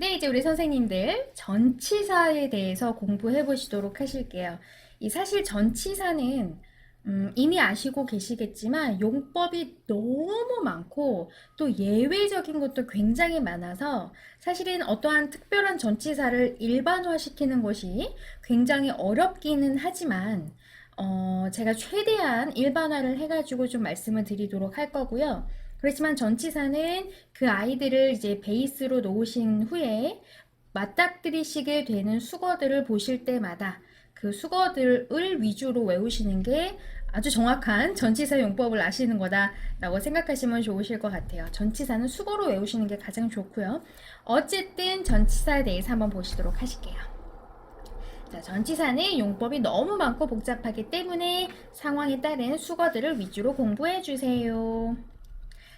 네, 이제 우리 선생님들 전치사에 대해서 공부해 보시도록 하실게요. 이 사실 전치사는 이미 아시고 계시겠지만 용법이 너무 많고 또 예외적인 것도 굉장히 많아서 사실은 어떠한 특별한 전치사를 일반화시키는 것이 굉장히 어렵기는 하지만 제가 최대한 일반화를 해가지고 좀 말씀을 드리도록 할 거고요. 그렇지만 전치사는 그 아이들을 이제 베이스로 놓으신 후에 맞닥뜨리시게 되는 수거들을 보실 때마다 그 수거들을 위주로 외우시는 게 아주 정확한 전치사 용법을 아시는 거다라고 생각하시면 좋으실 것 같아요. 전치사는 수거로 외우시는 게 가장 좋고요. 어쨌든 전치사에 대해서 한번 보시도록 하실게요. 자, 전치사는 용법이 너무 많고 복잡하기 때문에 상황에 따른 수거들을 위주로 공부해 주세요.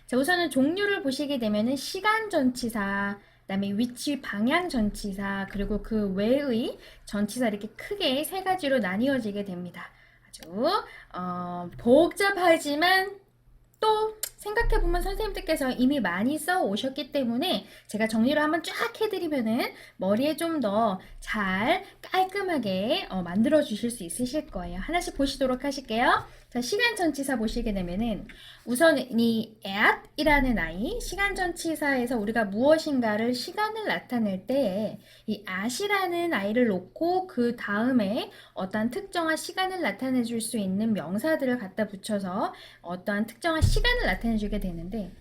자, 우선은 종류를 보시게 되면은 시간 전치사, 그다음에 위치 방향 전치사, 그리고 그 외의 전치사 이렇게 크게 세 가지로 나뉘어지게 됩니다. 아주 복잡하지만 또 생각해보면 선생님들께서 이미 많이 써 오셨기 때문에 제가 정리를 한번 쫙 해드리면은 머리에 좀 더 잘 깔끔하게 만들어 주실 수 있으실 거예요. 하나씩 보시도록 하실게요. 자, 시간 전치사 보시게 되면은 우선 이 at 이라는 아이, 시간 전치사에서 우리가 무엇인가를 시간을 나타낼 때 이 at이라는 아이를 놓고 그 다음에 어떠한 특정한 시간을 나타내 줄 수 있는 명사들을 갖다 붙여서 어떠한 특정한 시간을 나타내 주게 되는데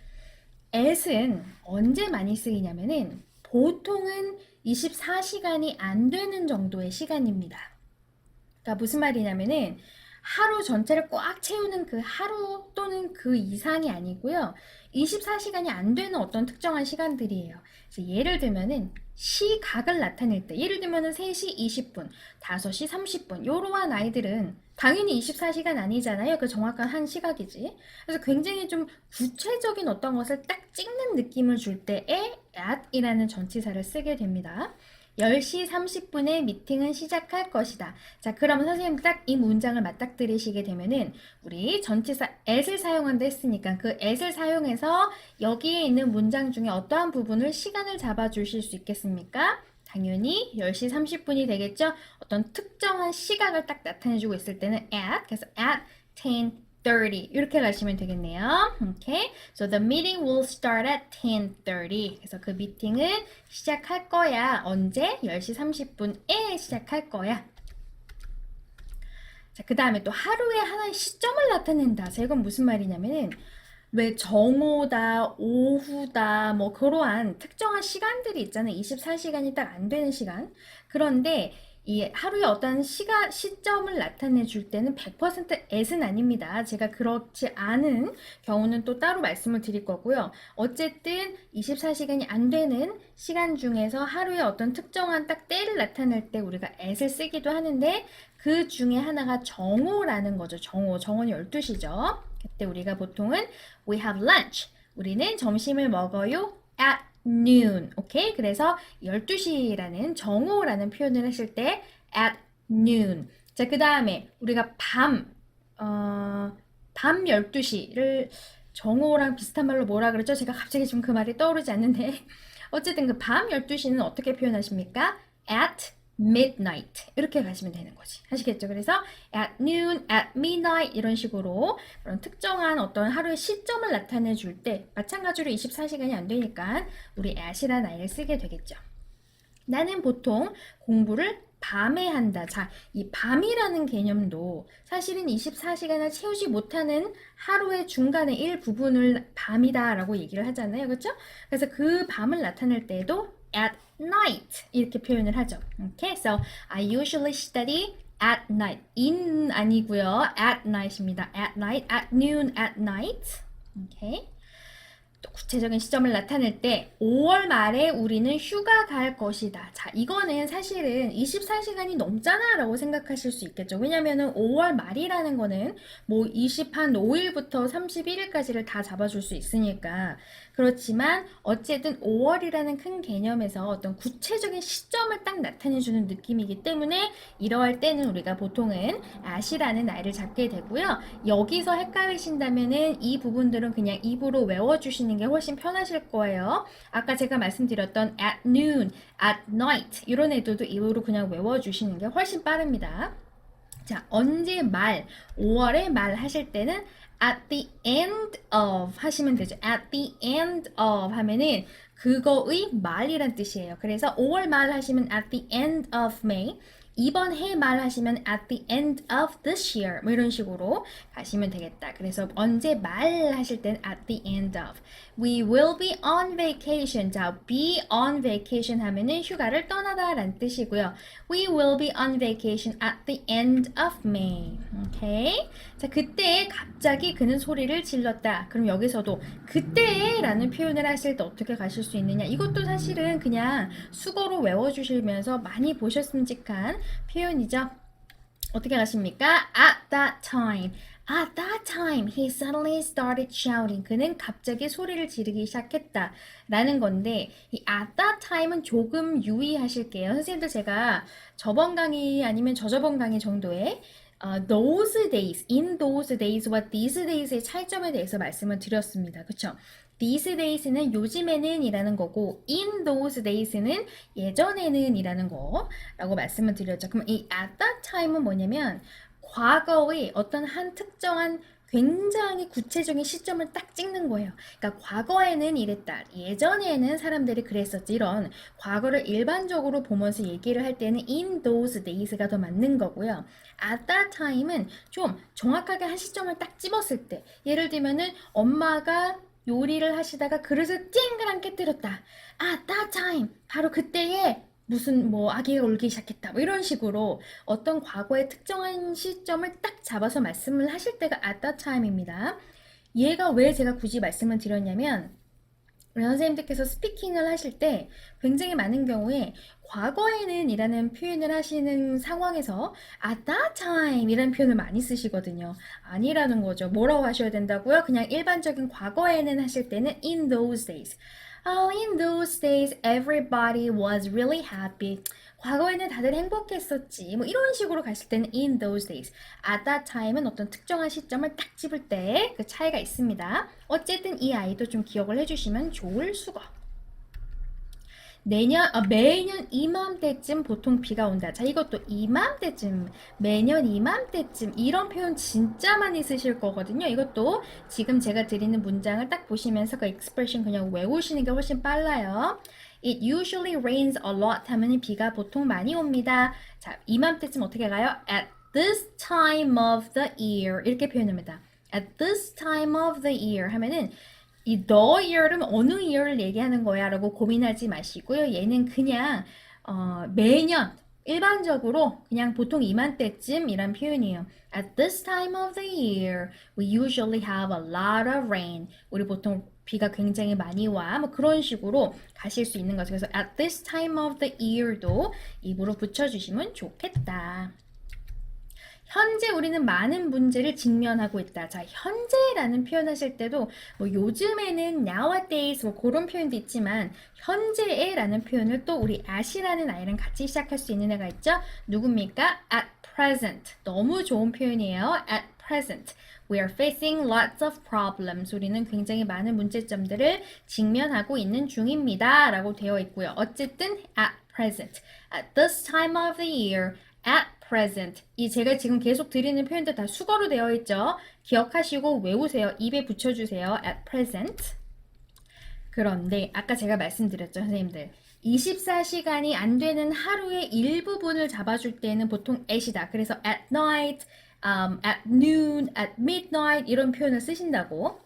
at은 언제 많이 쓰이냐면은 보통은 24시간이 안 되는 정도의 시간입니다. 그러니까 무슨 말이냐면은 하루 전체를 꽉 채우는 그 하루 또는 그 이상이 아니고요. 24시간이 안 되는 어떤 특정한 시간들이에요. 그래서 예를 들면은 시각을 나타낼 때, 예를 들면은 3시 20분, 5시 30분, 이러한 아이들은 당연히 24시간 아니잖아요. 그 정확한 한 시각이지. 그래서 굉장히 좀 구체적인 어떤 것을 딱 찍는 느낌을 줄 때에 at이라는 전치사를 쓰게 됩니다. 10시 30분에 미팅은 시작할 것이다. 자, 그러면 선생님 딱 이 문장을 맞닥뜨리시게 되면은 우리 전치사 at을 사용한다 했으니까 그 at을 사용해서 여기에 있는 문장 중에 어떠한 부분을 시간을 잡아 주실 수 있겠습니까? 당연히 10시 30분이 되겠죠? 어떤 특정한 시각을 딱 나타내 주고 있을 때는 at, 그래서 at 10:30 이렇게 가시면 되겠네요. Okay? So the meeting will start at 10:30. 그래서 그 미팅은 시작할 거야. 언제? 10시 30분에 시작할 거야. 자, 그 다음에 또 하루에 하나의 시점을 나타낸다. 자, 이건 무슨 말이냐면은 왜 정오다, 오후다, 뭐 그러한 특정한 시간들이 있잖아요. 24시간이 딱 안 되는 시간. 그런데 이 하루에 어떤 시점을 나타내 줄 때는 100% at은 아닙니다. 제가 그렇지 않은 경우는 또 따로 말씀을 드릴 거고요. 어쨌든 24시간이 안 되는 시간 중에서 하루에 어떤 특정한 딱 때를 나타낼 때 우리가 at을 쓰기도 하는데 그 중에 하나가 정오라는 거죠. 정오는 12시죠. 그때 우리가 보통은 we have lunch. 우리는 점심을 먹어요. at noon. 오케이? 그래서 12시라는 정오라는 표현을 하실 때 at noon. 자, 그 다음에 우리가 밤 12시를 정오랑 비슷한 말로 뭐라 그랬죠? 제가 갑자기 지금 그 말이 떠오르지 않는데. 어쨌든 그 밤 12시는 어떻게 표현하십니까? at midnight 이렇게 가시면 되는 거지. 아시겠죠? 그래서 at noon, at midnight 이런 식으로 그런 특정한 어떤 하루의 시점을 나타내 줄 때 마찬가지로 24시간이 안 되니까 우리 at이라는 아이를 쓰게 되겠죠. 나는 보통 공부를 밤에 한다. 자, 이 밤이라는 개념도 사실은 24시간을 채우지 못하는 하루의 중간의 일부분을 밤이다라고 얘기를 하잖아요. 그렇죠? 그래서 그 밤을 나타낼 때에도 at night 이렇게 표현을 하죠. Okay, so I usually study at night. in 아니고요. at night입니다. at night, at noon, at night. Okay. 또 구체적인 시점을 나타낼 때 5월 말에 우리는 휴가 갈 것이다. 자, 이거는 사실은 24시간이 넘잖아 라고 생각하실 수 있겠죠. 왜냐면은 5월 말이라는 거는 뭐 25일부터 31일까지를 다 잡아줄 수 있으니까. 그렇지만 어쨌든 5월이라는 큰 개념에서 어떤 구체적인 시점을 딱 나타내주는 느낌이기 때문에 이러할 때는 우리가 보통은 at이라는 아이를 잡게 되고요. 여기서 헷갈리신다면은 이 부분들은 그냥 입으로 외워주시는 외우시는 게 훨씬 편하실 거예요. 아까 제가 말씀드렸던 at noon, at night 이런 애들도 이후로 그냥 외워주시는 게 훨씬 빠릅니다. 자, 언제 말, 5월에 말 하실 때는 at the end of 하시면 되죠. at the end of 하면은 그거의 말이란 뜻이에요. 그래서 5월 말 하시면 at the end of May, 이번 해 말 하시면 at the end of this year 뭐 이런 식으로 가시면 되겠다. 그래서 언제 말 하실 때는 at the end of. We will be on vacation. 자, be on vacation 하면은 휴가를 떠나다 라는 뜻이고요. We will be on vacation at the end of May. 오케이? 자, 그때 갑자기 그는 소리를 질렀다. 그럼 여기서도 그때라는 표현을 하실 때 어떻게 가실 수 있느냐? 이것도 사실은 그냥 수거로 외워주시면서 많이 보셨음직한 표현이죠. 어떻게 가십니까? At that time. At that time, he suddenly started shouting. 그는 갑자기 소리를 지르기 시작했다. 라는 건데, 이 at that time은 조금 유의하실게요. 선생님들 제가 저번 강의 아니면 저저번 강의 정도에 those days, in those days와 these days의 차이점에 대해서 말씀을 드렸습니다. 그쵸? These days는 요즘에는 이라는 거고 in those days는 예전에는 이라는 거라고 말씀을 드렸죠. 그럼 이 at that time은 뭐냐면 과거의 어떤 한 특정한 굉장히 구체적인 시점을 딱 찍는 거예요. 그러니까 과거에는 이랬다. 예전에는 사람들이 그랬었지. 이런 과거를 일반적으로 보면서 얘기를 할 때는 in those days가 더 맞는 거고요. at that time은 좀 정확하게 한 시점을 딱 집었을 때 예를 들면은 엄마가 요리를 하시다가 그릇을 쨍그랑 깨뜨렸다. At that time, 바로 그때에 무슨 뭐 아기가 울기 시작했다. 뭐 이런 식으로 어떤 과거의 특정한 시점을 딱 잡아서 말씀을 하실 때가 at that time입니다. 얘가 왜 제가 굳이 말씀을 드렸냐면 우리 선생님들께서 스피킹을 하실 때 굉장히 많은 경우에 과거에는 이라는 표현을 하시는 상황에서 at that time 이라는 표현을 많이 쓰시거든요. 아니라는 거죠. 뭐라고 하셔야 된다고요? 그냥 일반적인 과거에는 하실 때는 in those days. In those days, everybody was really happy. 과거에는 다들 행복했었지. 뭐 이런 식으로 가실 때는 in those days. At that time은 어떤 특정한 시점을 딱 집을 때 그 차이가 있습니다. 어쨌든 이 아이도 좀 기억을 해주시면 좋을 수거. 매년 이맘때쯤 보통 비가 온다. 자, 이것도 이맘때쯤, 매년 이맘때쯤 이런 표현 진짜 많이 쓰실 거거든요. 이것도 지금 제가 드리는 문장을 딱 보시면서 그 expression 그냥 외우시는 게 훨씬 빨라요. It usually rains a lot 하면 비가 보통 많이 옵니다. 자, 이맘때쯤 어떻게 가요? At this time of the year 이렇게 표현합니다. At this time of the year 하면은 이 the year은 어느 year를 얘기하는 거야 라고 고민하지 마시고요. 얘는 그냥 매년 일반적으로 그냥 보통 이맘때쯤 이란 표현이에요. At this time of the year, we usually have a lot of rain. 우리 보통 비가 굉장히 많이 와. 뭐 그런 식으로 가실 수 있는 거죠. 그래서 at this time of the year도 입으로 붙여주시면 좋겠다. 현재 우리는 많은 문제를 직면하고 있다. 자, 현재라는 표현 하실 때도 뭐 요즘에는 nowadays 뭐 그런 표현도 있지만 현재에라는 표현을 또 우리 at이라는 아이랑 같이 시작할 수 있는 애가 있죠? 누굽니까? at present. 너무 좋은 표현이에요. at present. We are facing lots of problems. 우리는 굉장히 많은 문제점들을 직면하고 있는 중입니다. 라고 되어 있고요. 어쨌든 at present. At this time of the year, at present. 이 제가 지금 계속 드리는 표현들 다 수거로 되어 있죠. 기억하시고 외우세요. 입에 붙여주세요. at present. 그런데 아까 제가 말씀드렸죠, 선생님들. 24시간이 안 되는 하루의 일부분을 잡아줄 때는 보통 at이다. 그래서 at night, at noon, at midnight 이런 표현을 쓰신다고.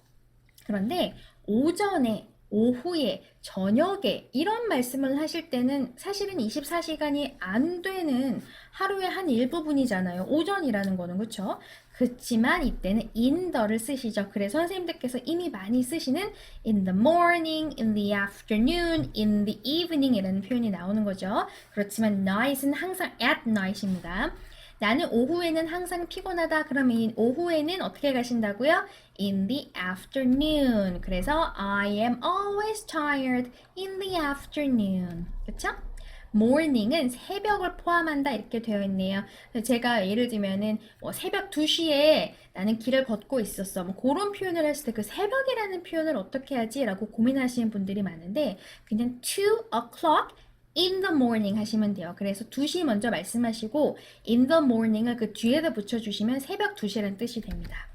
그런데 오전에, 오후에, 저녁에 이런 말씀을 하실 때는 사실은 24시간이 안 되는 하루의 한 일부분이잖아요. 오전이라는 거는 그렇죠? 그렇지만 이때는 in the를 쓰시죠. 그래서 선생님들께서 이미 많이 쓰시는 in the morning, in the afternoon, in the evening 이라는 표현이 나오는 거죠. 그렇지만 night은 항상 at night입니다. 나는 오후에는 항상 피곤하다. 그러면 오후에는 어떻게 가신다고요? In the afternoon. 그래서 I am always tired in the afternoon. 그쵸? morning은 새벽을 포함한다 이렇게 되어 있네요. 제가 예를 들면은 뭐 새벽 2시에 나는 길을 걷고 있었어. 뭐 그런 표현을 했을 때 그 새벽이라는 표현을 어떻게 하지? 라고 고민하시는 분들이 많은데 그냥 2 o'clock in the morning 하시면 돼요. 그래서 2시 먼저 말씀하시고 in the morning을 그 뒤에다 붙여주시면 새벽 2시라는 뜻이 됩니다.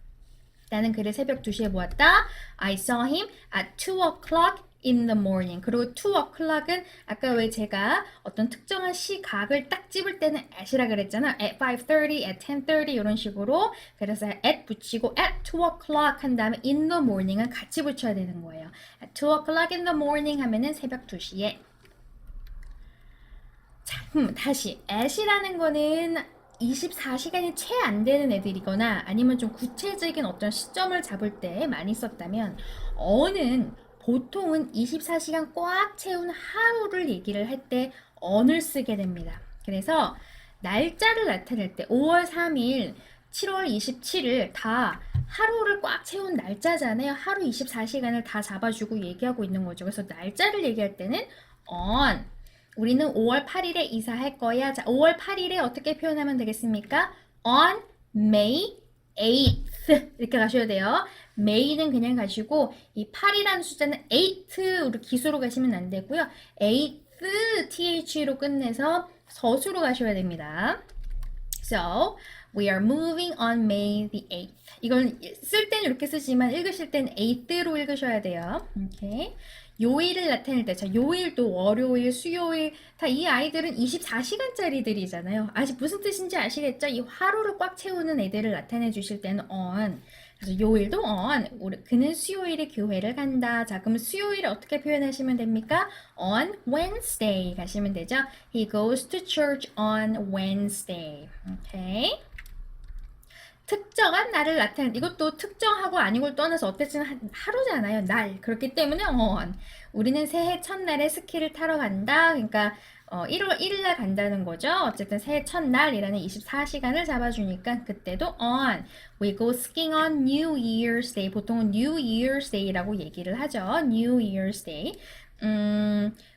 나는 그를 새벽 2시에 보았다. I saw him at 2 o'clock in the morning. 그리고 2 o'clock은 아까 왜 제가 어떤 특정한 시각을 딱 집을 때는 at이라 그랬잖아. at 5:30, at 10:30 이런 식으로. 그래서 at 붙이고 at 2 o'clock 한 다음에 in the morning은 같이 붙여야 되는 거예요. at 2 o'clock in the morning 하면은 새벽 2시에. 자, 다시 at이라는 거는 24시간이 채 안 되는 애들이거나 아니면 좀 구체적인 어떤 시점을 잡을 때 많이 썼다면 어는 보통은 24시간 꽉 채운 하루를 얘기를 할 때 on을 쓰게 됩니다. 그래서 날짜를 나타낼 때 5월 3일, 7월 27일 다 하루를 꽉 채운 날짜잖아요. 하루 24시간을 다 잡아주고 얘기하고 있는 거죠. 그래서 날짜를 얘기할 때는 on. 우리는 5월 8일에 이사할 거야. 자, 5월 8일에 어떻게 표현하면 되겠습니까? On May 8th 이렇게 가셔야 돼요. May는 그냥 가시고 이 8이라는 숫자는 8 우리 기수로 가시면 안 되고요. 8th th로 끝내서 서수로 가셔야 됩니다. So, we are moving on May the 8th. 이건 쓸 때는 이렇게 쓰지만 읽으실 때는 8th로 읽으셔야 돼요. 오케이. 요일을 나타낼 때, 자, 요일도 월요일, 수요일, 다 이 아이들은 24시간짜리들이잖아요. 아직 무슨 뜻인지 아시겠죠? 이 하루를 꽉 채우는 애들을 나타내 주실 때는 on. 그래서 요일도 on. 그는 수요일에 교회를 간다. 자, 그럼 수요일에 어떻게 표현하시면 됩니까? On Wednesday 가시면 되죠. He goes to church on Wednesday. 오케이. 특정한 날을 나타내는 이것도 특정하고 아니고를 떠나서 어쨌든 하루잖아요. 날. 그렇기 때문에 on. 우리는 새해 첫날에 스키를 타러 간다. 그러니까 1월 1일 날 간다는 거죠. 어쨌든 새해 첫날이라는 24시간을 잡아주니까 그때도 on. We go skiing on New Year's Day. 보통은 New Year's Day라고 얘기를 하죠. New Year's Day.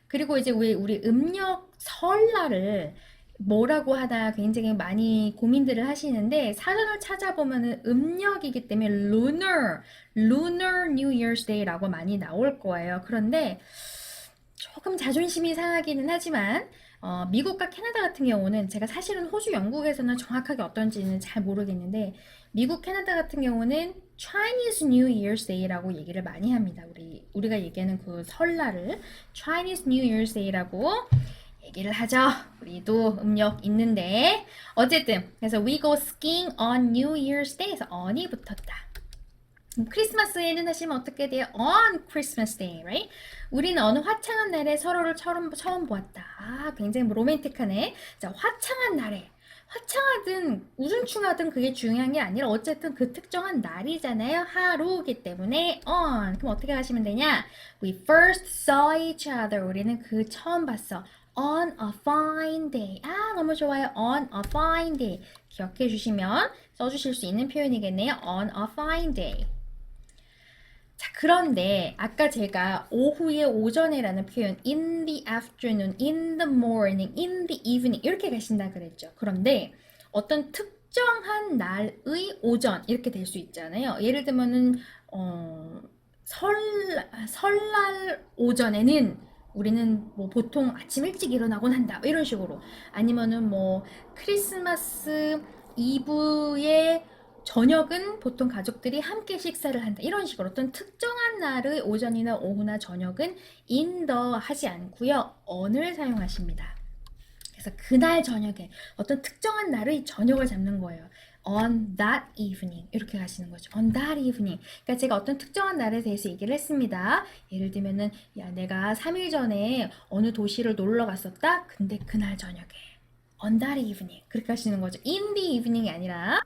그리고 이제 우리 음력 설날을 뭐라고 하다 굉장히 많이 고민들을 하시는데 사전을 찾아보면은 음력이기 때문에 lunar New Year's Day라고 많이 나올 거예요. 그런데 조금 자존심이 상하기는 하지만 미국과 캐나다 같은 경우는 제가 사실은 호주, 영국에서는 정확하게 어떤지는 잘 모르겠는데 미국, 캐나다 같은 경우는 Chinese New Year's Day라고 얘기를 많이 합니다. 우리가 얘기하는 그 설날을 Chinese New Year's Day라고 얘기를 하죠. 우리도 음력 있는데 어쨌든 그래서 we go skiing on New Year's Day에서 on이 붙었다. 크리스마스에는 하시면 어떻게 돼요? On Christmas Day, right? 우리는 어느 화창한 날에 서로를 처음 보았다. 아, 굉장히 로맨틱하네. 자, 화창한 날에 화창하든 우중충하든 그게 중요한 게 아니라 어쨌든 그 특정한 날이잖아요. 하루기 때문에 on. 그럼 어떻게 하시면 되냐? We first saw each other. 우리는 그 처음 봤어. On a fine day. 아, 너무 좋아요. On a fine day. 기억해 주시면 써주실 수 있는 표현이겠네요. On a fine day. 자, 그런데 아까 제가 오후에 오전에라는 표현 in the afternoon, in the morning, in the evening 이렇게 가신다 그랬죠. 그런데 어떤 특정한 날의 오전 이렇게 될 수 있잖아요. 예를 들면은 설날 오전에는 우리는 뭐 보통 아침 일찍 일어나곤 한다 이런 식으로 아니면은 뭐 크리스마스 이브에 저녁은 보통 가족들이 함께 식사를 한다 이런 식으로 어떤 특정한 날의 오전이나 오후나 저녁은 in the 하지 않고요 on을 사용하십니다. 그래서 그날 저녁에 어떤 특정한 날의 저녁을 잡는 거예요. On that evening 이렇게 가시는 거죠. On that evening. 그러니까 제가 어떤 특정한 날에 대해서 얘기를 했습니다. 예를 들면은 야 내가 3일 전에 어느 도시를 놀러 갔었다. 근데 그날 저녁에 on that evening 그렇게 하시는 거죠. In the evening이 아니라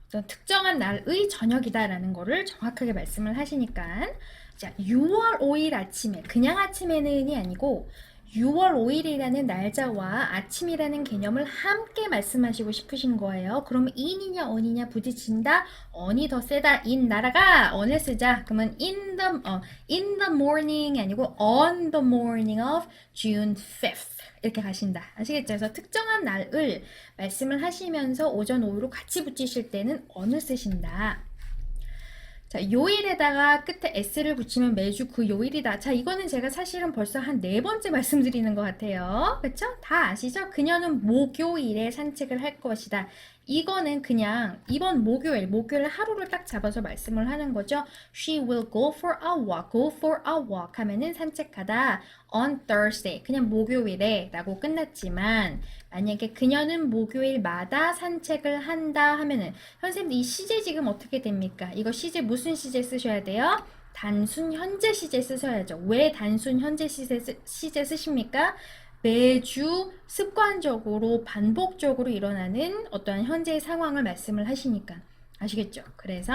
어떤 특정한 날의 저녁이다라는 거를 정확하게 말씀을 하시니까 자 6월 5일 아침에 그냥 아침에는이 아니고 6월 5일이라는 날짜와 아침이라는 개념을 함께 말씀하시고 싶으신 거예요. 그러면 in이냐 on이냐 부딪힌다. on이 더 세다. in 나라가 on을 쓰자. 그러면 in the morning 아니고 on the morning of June 5th 이렇게 가신다. 아시겠죠? 그래서 특정한 날을 말씀을 하시면서 오전 오후로 같이 붙이실 때는 on을 쓰신다. 자, 요일에다가 끝에 s를 붙이면 매주 그 요일이다. 자, 이거는 제가 사실은 벌써 한 4번째 말씀드리는 것 같아요. 그쵸? 다 아시죠? 그녀는 목요일에 산책을 할 것이다. 이거는 그냥 이번 목요일 하루를 딱 잡아서 말씀을 하는 거죠. She will go for a walk 하면은 산책하다. On Thursday, 그냥 목요일에 라고 끝났지만 만약에 그녀는 목요일마다 산책을 한다 하면은 선생님 이 시제 지금 어떻게 됩니까? 이거 시제 무슨 시제 쓰셔야 돼요? 단순 현재 시제 쓰셔야죠. 왜 단순 현재 시제 쓰십니까? 매주 습관적으로 반복적으로 일어나는 어떠한 현재의 상황을 말씀을 하시니까 아시겠죠? 그래서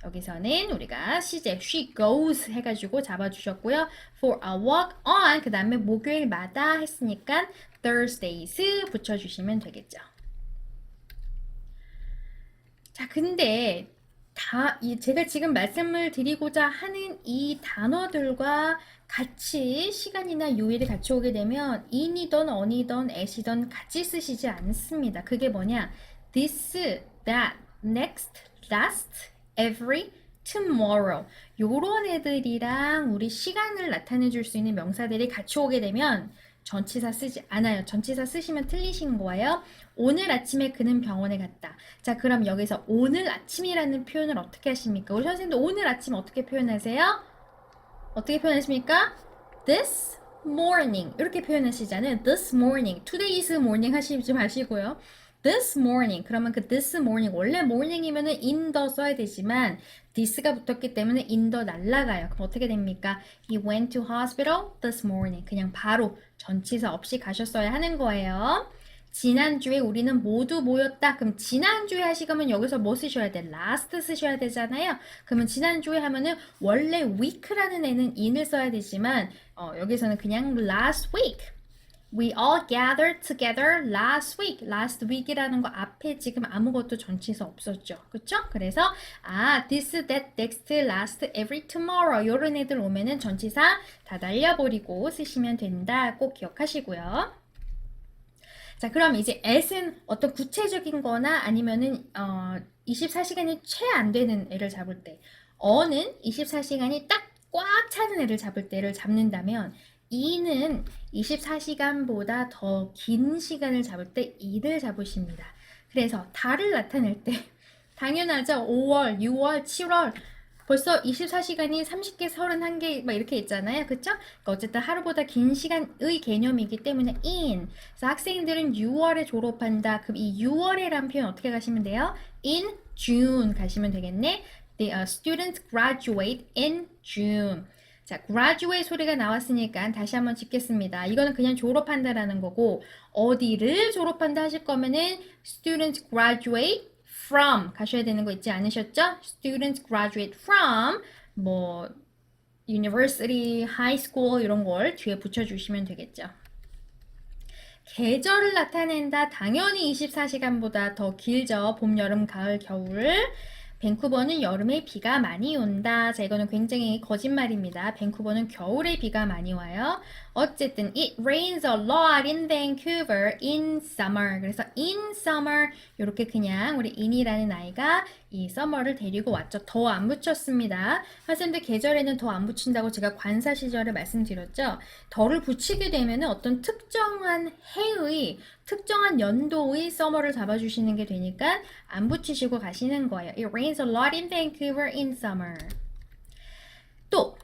여기서는 우리가 시제 she goes 해가지고 잡아주셨고요. for a walk on 그 다음에 목요일마다 했으니까 Thursdays 붙여주시면 되겠죠. 자, 근데 제가 지금 말씀을 드리고자 하는 이 단어들과 같이 시간이나 요일이 같이 오게 되면 in이던 on이던 at이던 같이 쓰시지 않습니다. 그게 뭐냐? this, that, next, last, every, tomorrow 요런 애들이랑 우리 시간을 나타내 줄 수 있는 명사들이 같이 오게 되면 전치사 쓰지 않아요. 전치사 쓰시면 틀리신 거예요. 오늘 아침에 그는 병원에 갔다. 자, 그럼 여기서 오늘 아침이라는 표현을 어떻게 하십니까? 우리 선생님도 오늘 아침 어떻게 표현하세요? 어떻게 표현하십니까? This morning 이렇게 표현하시잖아요. This morning, today is morning 하시지 마시고요. This morning 그러면 그 this morning 원래 morning이면은 in the 써야 되지만 this가 붙었기 때문에 in the 날라가요. 그럼 어떻게 됩니까? He went to hospital this morning. 그냥 바로 전치사 없이 가셨어야 하는 거예요. 지난주에 우리는 모두 모였다. 그럼 지난주에 하시면 여기서 뭐 쓰셔야 돼? last 쓰셔야 되잖아요. 그러면 지난주에 하면은 원래 week라는 애는 in을 써야 되지만 여기서는 그냥 last week. We all gathered together last week. last week이라는 거 앞에 지금 아무것도 전치사 없었죠. 그쵸? 그래서 this, that, next, last, every, tomorrow 요런 애들 오면은 전치사 다 날려버리고 쓰시면 된다. 꼭 기억하시고요. 자, 그럼 이제 at은 어떤 구체적인 거나 아니면은 24시간이 채 안 되는 애를 잡을 때 어는 24시간이 딱 꽉 차는 애를 잡을 때를 잡는다면 이는 24시간보다 더 긴 시간을 잡을 때 이를 잡으십니다. 그래서 달을 나타낼 때 당연하죠. 5월, 6월, 7월 벌써 24시간이 30개, 31개 막 이렇게 있잖아요. 그쵸? 그러니까 어쨌든 하루보다 긴 시간의 개념이기 때문에 in. 그래서 학생들은 6월에 졸업한다. 그럼 이 6월에란 표현 어떻게 가시면 돼요? in June 가시면 되겠네. The students graduate in June. 자, graduate 소리가 나왔으니까 다시 한번 짚겠습니다. 이거는 그냥 졸업한다라는 거고 어디를 졸업한다 하실 거면은 students graduate from 가셔야 되는 거 있지 않으셨죠? Students graduate from 뭐 university, high school 이런 걸 뒤에 붙여주시면 되겠죠. 계절을 나타낸다. 당연히 24시간보다 더 길죠. 봄, 여름, 가을, 겨울. 밴쿠버는 여름에 비가 많이 온다. 자, 이거는 굉장히 거짓말입니다. 밴쿠버는 겨울에 비가 많이 와요. 어쨌든 it rains a lot in Vancouver in summer. 그래서 in summer 이렇게 그냥 우리 in이라는 아이가 이 summer를 데리고 왔죠. 더 안 붙였습니다. 선생님들 계절에는 더 안 붙인다고 제가 관사 시절에 말씀드렸죠. 더를 붙이게 되면 어떤 특정한 해의 특정한 연도의 summer를 잡아주시는 게 되니까 안 붙이시고 가시는 거예요. It rains a lot in Vancouver in summer. 또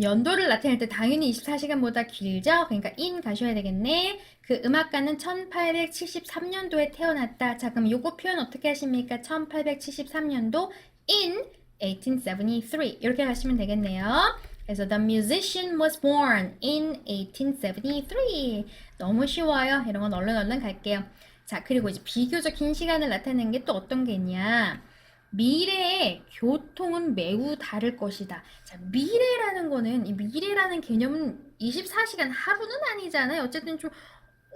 연도를 나타낼 때 당연히 24시간보다 길죠? 그러니까 in 가셔야 되겠네. 그 음악가는 1873년도에 태어났다. 자, 그럼 요거 표현 어떻게 하십니까? 1873년도 in 1873 이렇게 가시면 되겠네요. 그래서 the musician was born in 1873. 너무 쉬워요. 이런 건 얼른 갈게요. 자, 그리고 이제 비교적 긴 시간을 나타내는 게 또 어떤 게 있냐? 미래의 교통은 매우 다를 것이다. 자, 미래라는 거는 이 미래라는 개념은 24시간 하루는 아니잖아요. 어쨌든 좀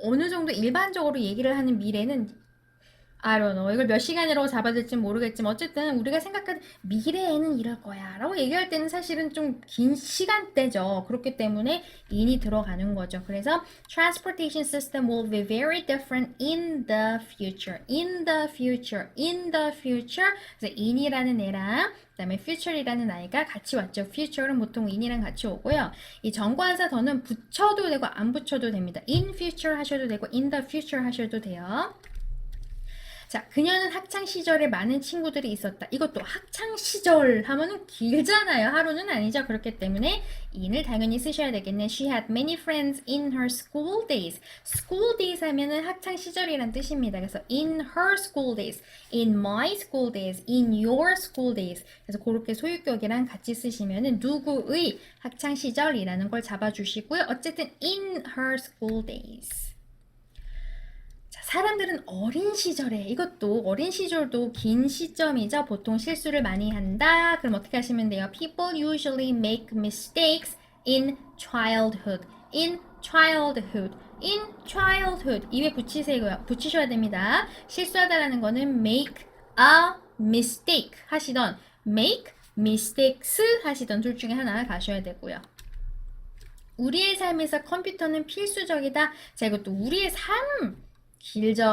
어느 정도 일반적으로 얘기를 하는 미래는 I don't know. 이걸 몇 시간이라고 잡아야 될지 모르겠지만 어쨌든 우리가 생각하는 미래에는 이럴 거야 라고 얘기할 때는 사실은 좀 긴 시간대죠. 그렇기 때문에 in이 들어가는 거죠. 그래서 transportation system will be very different in the future. in the future. in the future. 그래서 in이라는 애랑 그다음에 future이라는 아이가 같이 왔죠. future는 보통 in이랑 같이 오고요. 이 전관사 더는 붙여도 되고 안 붙여도 됩니다. in future 하셔도 되고 in the future 하셔도 돼요. 자, 그녀는 학창 시절에 많은 친구들이 있었다. 이것도 학창 시절 하면은 길잖아요. 하루는 아니죠. 그렇기 때문에 in을 당연히 쓰셔야 되겠네. She had many friends in her school days. school days 하면은 학창 시절이란 뜻입니다. 그래서 in her school days, in my school days, in your school days. 그래서 그렇게 소유격이랑 같이 쓰시면은 누구의 학창 시절이라는 걸 잡아주시고요. 어쨌든 in her school days. 사람들은 어린 시절에 이것도 어린 시절도 긴 시점이죠. 보통 실수를 많이 한다. 그럼 어떻게 하시면 돼요? People usually make mistakes in childhood. in childhood. in childhood. 입에 붙이셔야 됩니다. 실수하다라는 거는 make a mistake 하시던 make mistakes 하시던 둘 중에 하나 가셔야 되고요. 우리의 삶에서 컴퓨터는 필수적이다. 자, 이것도 우리의 삶 길죠.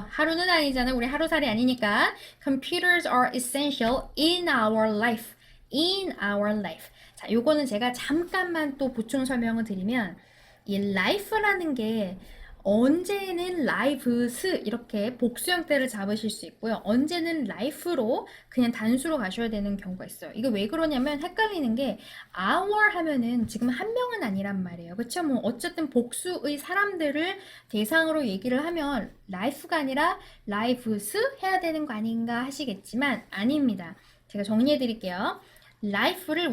하루는 아니잖아. 우리 하루살이 아니니까. Computers are essential in our life. in our life. 자, 요거는 제가 잠깐만 또 보충 설명을 드리면 이 life라는 게 언제는 lives 이렇게 복수 형태를 잡으실 수 있고요. 언제는 life로 그냥 단수로 가셔야 되는 경우가 있어요. 이거 왜 그러냐면 헷갈리는 게 our 하면은 지금 한 명은 아니란 말이에요. 그쵸? 뭐 어쨌든 복수의 사람들을 대상으로 얘기를 하면 life가 아니라 lives 해야 되는 거 아닌가 하시겠지만 아닙니다. 제가 정리해 드릴게요. life를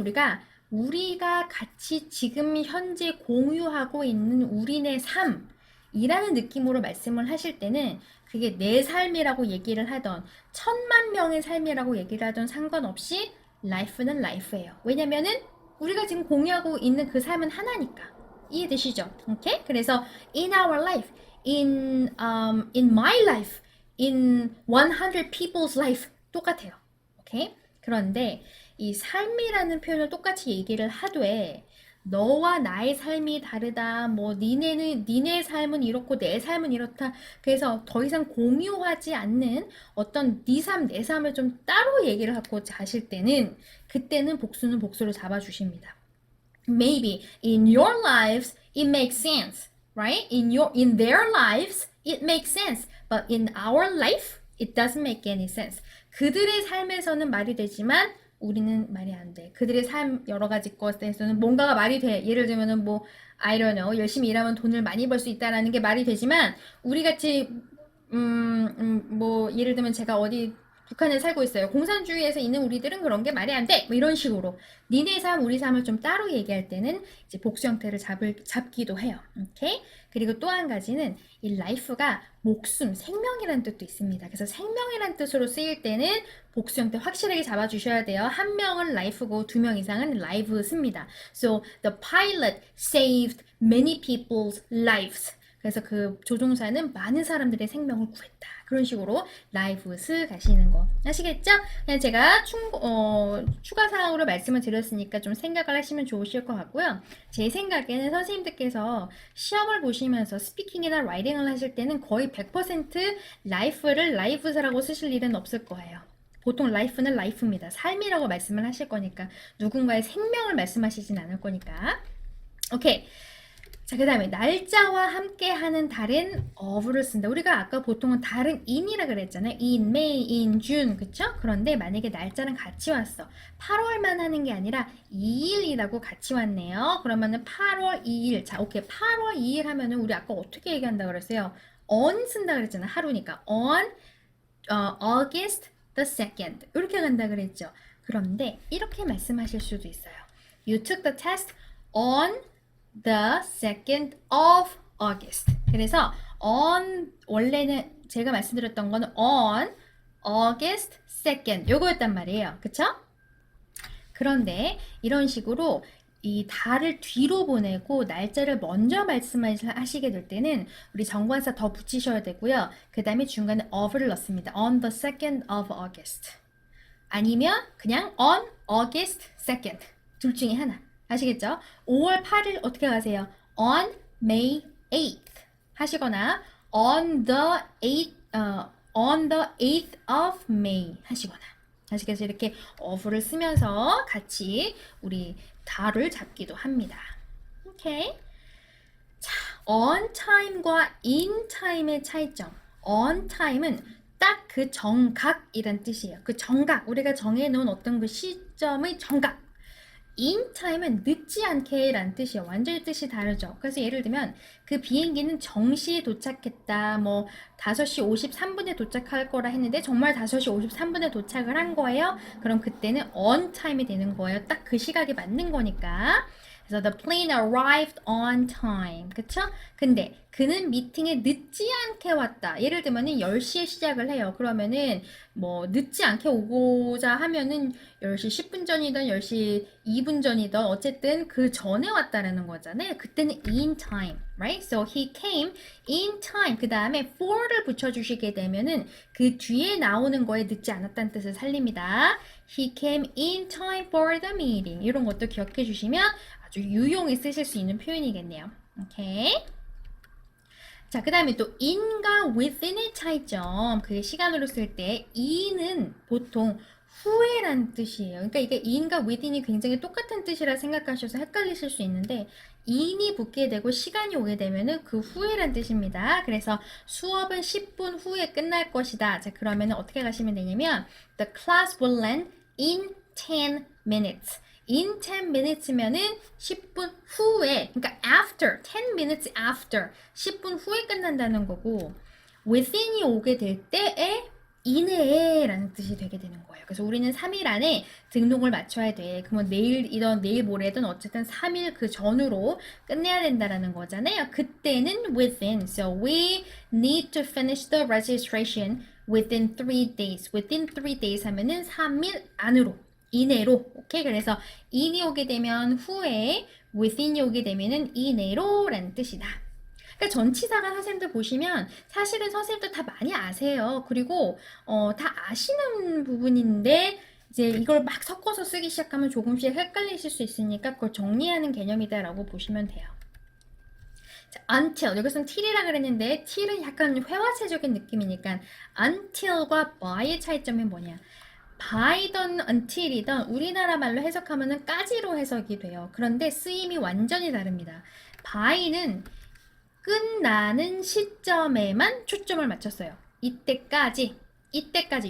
우리가 같이 지금 현재 공유하고 있는 우리네 삶 이라는 느낌으로 말씀을 하실 때는 그게 내 삶이라고 얘기를 하던 10,000,000명의 삶이라고 얘기를 하던 상관없이 life는 life예요. 왜냐면은 우리가 지금 공유하고 있는 그 삶은 하나니까. 이해되시죠? 오케이? 그래서 in our life, in my life, in 100 people's life 똑같아요. 오케이? 그런데 이 삶이라는 표현을 똑같이 얘기를 하되 너와 나의 삶이 다르다. 뭐 니네 삶은 이렇고 내 삶은 이렇다. 그래서 더 이상 공유하지 않는 어떤 네 삶, 내 삶을 좀 따로 얘기를 하고 하실 때는 그때는 복수는 복수로 잡아주십니다. Maybe in your lives it makes sense, right? In their lives it makes sense, but in our life it doesn't make any sense. 그들의 삶에서는 말이 되지만 우리는 말이 안 돼. 그들의 삶 여러 가지 것에서는 뭔가가 말이 돼. 예를 들면은 뭐 I don't know. 열심히 일하면 돈을 많이 벌 수 있다라는 게 말이 되지만 우리 같이 뭐 예를 들면 제가 어디 북한에 살고 있어요. 공산주의에서 있는 우리들은 그런 게 말이 안 돼. 뭐 이런 식으로 니네 삶, 우리 삶을 좀 따로 얘기할 때는 이제 복수 형태를 잡기도 해요. 오케이? 그리고 또 한 가지는 이 life가 목숨, 생명이라는 뜻도 있습니다. 그래서 생명이라는 뜻으로 쓰일 때는 복수 형태 확실하게 잡아주셔야 돼요. 한 명은 life고 두 명 이상은 live 씁니다. So the pilot saved many people's lives. 그래서 그 조종사는 많은 사람들의 생명을 구했다. 그런 식으로 lives 가시는 거 아시겠죠? 그냥 제가 추가 사항으로 말씀을 드렸으니까 좀 생각을 하시면 좋으실 것 같고요. 제 생각에는 선생님들께서 시험을 보시면서 스피킹이나 라이팅을 하실 때는 거의 100% life를 lives라고 쓰실 일은 없을 거예요. 보통 life는 life입니다. 삶이라고 말씀을 하실 거니까 누군가의 생명을 말씀하시진 않을 거니까. 오케이. 자, 그 다음에 날짜와 함께하는 달은 of를 쓴다. 우리가 아까 보통은 달은 in이라 그랬잖아요. in May, in June, 그쵸? 그런데 만약에 날짜랑 같이 왔어. 8월만 하는 게 아니라 2일이라고 같이 왔네요. 그러면은 8월 2일. 자, 오케이. 8월 2일 하면은 우리 아까 어떻게 얘기한다 그랬어요? on 쓴다 그랬잖아. 하루니까. on August the 2nd. 이렇게 간다 그랬죠. 그런데 이렇게 말씀하실 수도 있어요. You took the test on the 2nd of August. 그래서 on 원래는 제가 말씀드렸던 거는 on August 2nd 요거였단 말이에요. 그쵸? 그런데 이런 식으로 이 달을 뒤로 보내고 날짜를 먼저 말씀하시게 될 때는 우리 정관사 더 붙이셔야 되고요. 그 다음에 중간에 of를 넣습니다. On the 2nd of August. 아니면 그냥 on August 2nd. 둘 중에 하나. 아시겠죠? 5월 8일 어떻게 가세요? On May 8th 하시거나 on the 8th of May 하시거나. 아시겠죠? 이렇게 of를 쓰면서 같이 우리 달을 잡기도 합니다. 오케이. 자, on time과 in time의 차이점. on time은 딱 그 정각이란 뜻이에요. 그 정각, 우리가 정해놓은 어떤 그 시점의 정각. in time은 늦지 않게 라는 뜻이에요. 완전히 뜻이 다르죠. 그래서 예를 들면 그 비행기는 정시에 도착했다. 뭐 5시 53분에 도착할 거라 했는데 정말 5시 53분에 도착을 한 거예요. 그럼 그때는 on time이 되는 거예요. 딱 그 시각에 맞는 거니까. 그래서 the plane arrived on time. 그쵸? 근데 그는 미팅에 늦지 않게 왔다. 예를 들면은 10시에 시작을 해요. 그러면은 뭐 늦지 않게 오고자 하면은 10시 10분 전이든 10시 2분 전이든 어쨌든 그 전에 왔다라는 거잖아요. 그때는 in time, right? So he came in time. 그 다음에 for를 붙여주시게 되면은 그 뒤에 나오는 거에 늦지 않았다는 뜻을 살립니다. He came in time for the meeting. 이런 것도 기억해 주시면 아주 유용히 쓰실 수 있는 표현이겠네요. 오케이. 자, 그 다음에 또 in과 within의 차이점. 그게 시간으로 쓸 때 in은 보통 후에라는 뜻이에요. 그러니까 이게 in과 within이 굉장히 똑같은 뜻이라 생각하셔서 헷갈리실 수 있는데 in이 붙게 되고 시간이 오게 되면은 그 후에란 뜻입니다. 그래서 수업은 10분 후에 끝날 것이다. 자, 그러면 어떻게 가시면 되냐면 the class will end in 10 minutes. in 10 minutes면은 10분 후에, 그러니까 after, 10 minutes after, 10분 후에 끝난다는 거고, within이 오게 될 때에 이내에 라는 뜻이 되게 되는 거예요. 그래서 우리는 3일 안에 등록을 맞춰야 돼. 그러면 내일이든 내일 모레든 어쨌든 3일 그 전으로 끝내야 된다라는 거잖아요. 그때는 within. So we need to finish the registration within 3 days. within 3 days 하면은 3일 안으로. 이내로. 오케이. 그래서 in이 오게 되면 후에, within이 오게 되면은 이내로 라는 뜻이다. 그러니까 전치사가 선생님들 보시면 사실은 선생님들 다 많이 아세요. 그리고 다 아시는 부분인데 이제 이걸 막 섞어서 쓰기 시작하면 조금씩 헷갈리실 수 있으니까 그걸 정리하는 개념이다라고 보시면 돼요. 자, until 여기서는 till이라 그랬는데 till은 약간 회화체적인 느낌이니까 until과 by의 차이점이 뭐냐? by든 until이든 우리나라 말로 해석하면은 까지로 해석이 돼요. 그런데 쓰임이 완전히 다릅니다. by는 끝나는 시점에만 초점을 맞췄어요. 이때까지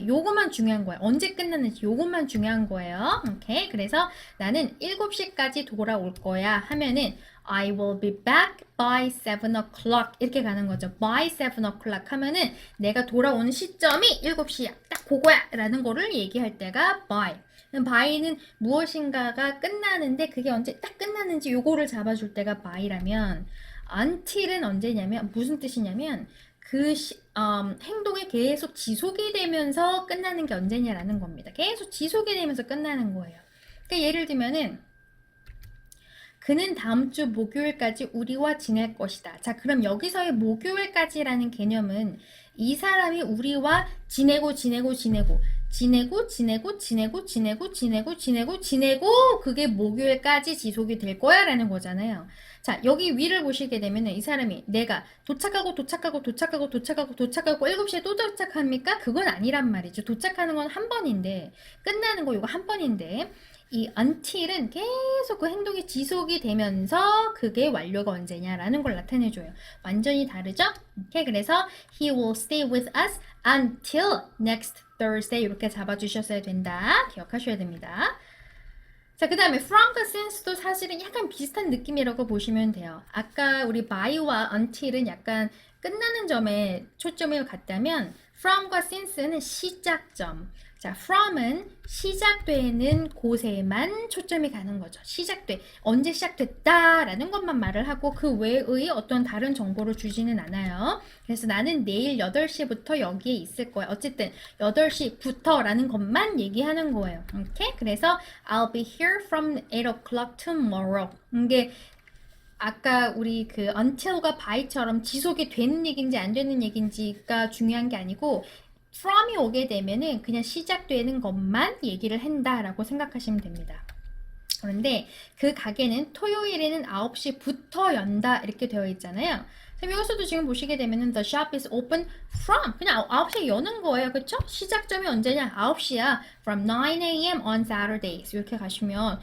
요것만 중요한 거예요. 언제 끝나는지 요것만 중요한 거예요. 오케이. 그래서 나는 7시까지 돌아올 거야 하면은 I will be back by 7 o'clock 이렇게 가는 거죠. by 7 o'clock 하면은 내가 돌아오는 시점이 7시야. 딱 그거야 라는 거를 얘기할 때가 by. by는 무엇인가가 끝나는데 그게 언제 딱 끝나는지 요거를 잡아줄 때가 by라면 until은 언제냐면 무슨 뜻이냐면 그 행동이 계속 지속이 되면서 끝나는 게 언제냐라는 겁니다. 계속 지속이 되면서 끝나는 거예요. 그러니까 예를 들면은 그는 다음 주 목요일까지 우리와 지낼 것이다. 자, 그럼 여기서의 목요일까지라는 개념은 이 사람이 우리와 지내고 그게 목요일까지 지속이 될 거야 라는 거잖아요. 자, 여기 위를 보시게 되면 이 사람이 내가 도착하고 7시에 또 도착합니까? 그건 아니란 말이죠. 도착하는 건 한 번인데 끝나는 거 이거 한 번인데 이 until은 계속 그 행동이 지속이 되면서 그게 완료가 언제냐라는 걸 나타내줘요. 완전히 다르죠? 오케이, 그래서 he will stay with us until next Thursday 이렇게 잡아주셨어야 된다. 기억하셔야 됩니다. 자, 그 다음에 from과 since도 사실은 약간 비슷한 느낌이라고 보시면 돼요. 아까 우리 by와 until은 약간 끝나는 점에 초점을 갖다면 from과 since는 시작점. 자, from은 시작되는 곳에만 초점이 가는 거죠. 시작돼. 언제 시작됐다라는 것만 말을 하고 그 외의 어떤 다른 정보를 주지는 않아요. 그래서 나는 내일 8시부터 여기에 있을 거야. 어쨌든 8시부터라는 것만 얘기하는 거예요. 오케이? 그래서 I'll be here from 8 o'clock tomorrow. 이게 아까 우리 그 until과 by처럼 지속이 되는 얘기인지 안 되는 얘기인지가 중요한 게 아니고 from이 오게 되면은 그냥 시작되는 것만 얘기를 한다라고 생각하시면 됩니다. 그런데 그 가게는 토요일에는 9시부터 연다 이렇게 되어 있잖아요. 그럼 여기서도 지금 보시게 되면은 the shop is open from 그냥 9시에 여는 거예요. 그쵸? 시작점이 언제냐? 9시야. from 9 a.m. on Saturdays 이렇게 가시면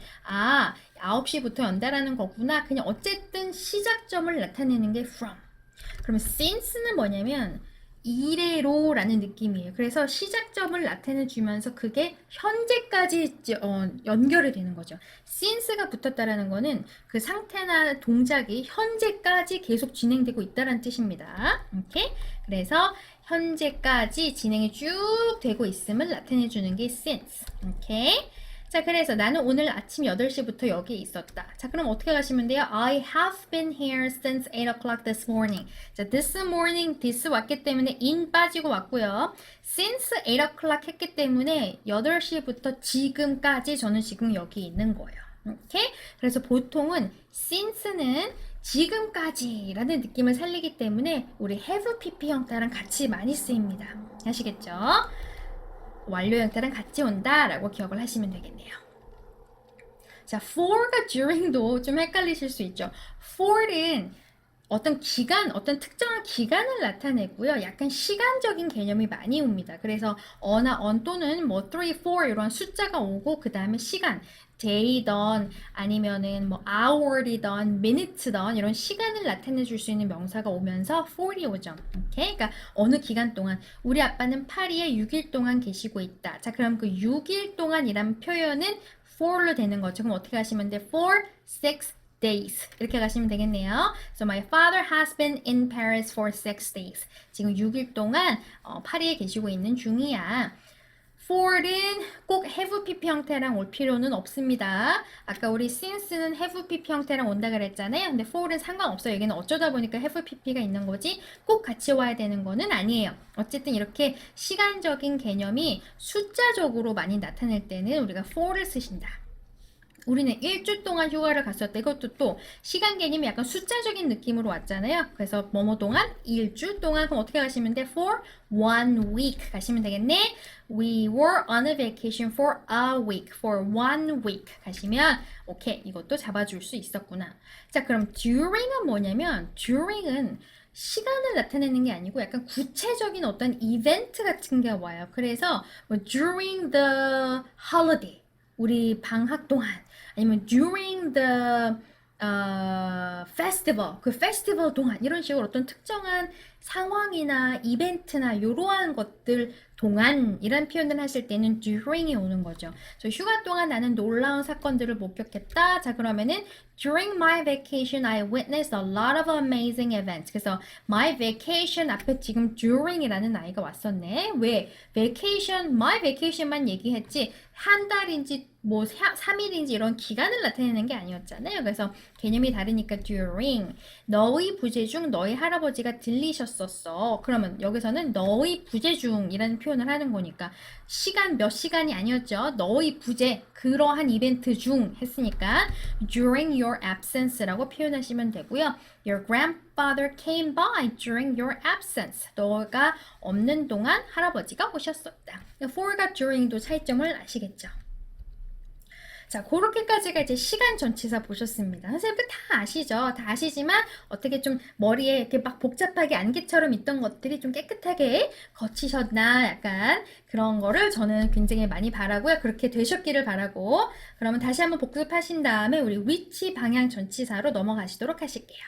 9시부터 연다라는 거구나. 그냥 어쨌든 시작점을 나타내는 게 from. 그러면 since는 뭐냐면 이래로라는 느낌이에요. 그래서 시작점을 나타내 주면서 그게 현재까지 연결이 되는 거죠. since가 붙었다라는 거는 그 상태나 동작이 현재까지 계속 진행되고 있다는 뜻입니다. 오케이? 그래서 현재까지 진행이 쭉 되고 있음을 나타내 주는 게 since. 오케이? 자, 그래서 나는 오늘 아침 8시부터 여기에 있었다. 자, 그럼 어떻게 가시면 돼요? I have been here since 8 o'clock this morning. 자, this morning, this 왔기 때문에 in 빠지고 왔고요. since 8 o'clock 했기 때문에 8시부터 지금까지 저는 지금 여기 있는 거예요. 오케이? 그래서 보통은 since는 지금까지라는 느낌을 살리기 때문에 우리 have pp 형태랑 같이 많이 쓰입니다. 아시겠죠? 완료 형태랑 같이 온다라고 기억을 하시면 되겠네요. 자, for가 during도 좀 헷갈리실 수 있죠. for는 어떤 기간, 어떤 특정한 기간을 나타내고요. 약간 시간적인 개념이 많이 옵니다. 그래서 어나 on 또는 뭐 3, 4 이런 숫자가 오고 그 다음에 시간, day든 아니면은 뭐 hour이든 minute든 이런 시간을 나타내 줄 수 있는 명사가 오면서 40 오죠. 오케이? 그러니까 어느 기간 동안 우리 아빠는 파리에 6일 동안 계시고 있다. 자, 그럼 그 6일 동안이란 표현은 for로 되는 거죠. 그럼 어떻게 하시면 돼? For 6 days 이렇게 가시면 되겠네요. So my father has been in Paris for 6 days. 지금 6일 동안 파리에 계시고 있는 중이야. for는 꼭 have pp 형태랑 올 필요는 없습니다. 아까 우리 since는 have pp 형태랑 온다 그랬잖아요. 근데 for는 상관없어요. 여기는 어쩌다 보니까 have pp가 있는 거지 꼭 같이 와야 되는 거는 아니에요. 어쨌든 이렇게 시간적인 개념이 숫자적으로 많이 나타낼 때는 우리가 for를 쓰신다. 우리는 일주 동안 휴가를 갔었다. 이것도 또 시간 개념이 약간 숫자적인 느낌으로 왔잖아요. 그래서 뭐뭐 동안, 일주 동안. 그럼 어떻게 가시면 돼? For 1 week 가시면 되겠네. We were on a vacation for a week. For 1 week 가시면 오케이, 이것도 잡아줄 수 있었구나. 자, 그럼 during은 뭐냐면 during은 시간을 나타내는 게 아니고 약간 구체적인 어떤 이벤트 같은 게 와요. 그래서 뭐 during the holiday 우리 방학 동안 아니면 during the festival 그 페스티벌 동안 이런 식으로 어떤 특정한 상황이나 이벤트나 이러한 것들 동안 이런 표현을 하실 때는 during이 오는 거죠. 휴가 동안 나는 놀라운 사건들을 목격했다. 자, 그러면은 during my vacation I witnessed a lot of amazing events. 그래서 my vacation 앞에 지금 during이라는 아이가 왔었네. 왜? vacation, my vacation만 얘기했지 한 달인지 뭐 3일인지 이런 기간을 나타내는 게 아니었잖아요. 그래서 개념이 다르니까 during 너의 부재 중 너희 할아버지가 들리셨었어. 그러면 여기서는 너의 부재 중이라는 표현을 하는 거니까 시간 몇 시간이 아니었죠. 너의 부재 그러한 이벤트 중 했으니까 during your absence라고 표현하시면 되고요. Your grandfather came by during your absence. 너가 없는 동안 할아버지가 오셨었다. for가 during도 차이점을 아시겠죠? 자, 그렇게까지가 이제 시간 전치사 보셨습니다. 선생님들 다 아시죠? 다 아시지만 어떻게 좀 머리에 이렇게 막 복잡하게 안개처럼 있던 것들이 좀 깨끗하게 거치셨나 약간 그런 거를 저는 굉장히 많이 바라고요. 그렇게 되셨기를 바라고 그러면 다시 한번 복습하신 다음에 우리 위치 방향 전치사로 넘어가시도록 하실게요.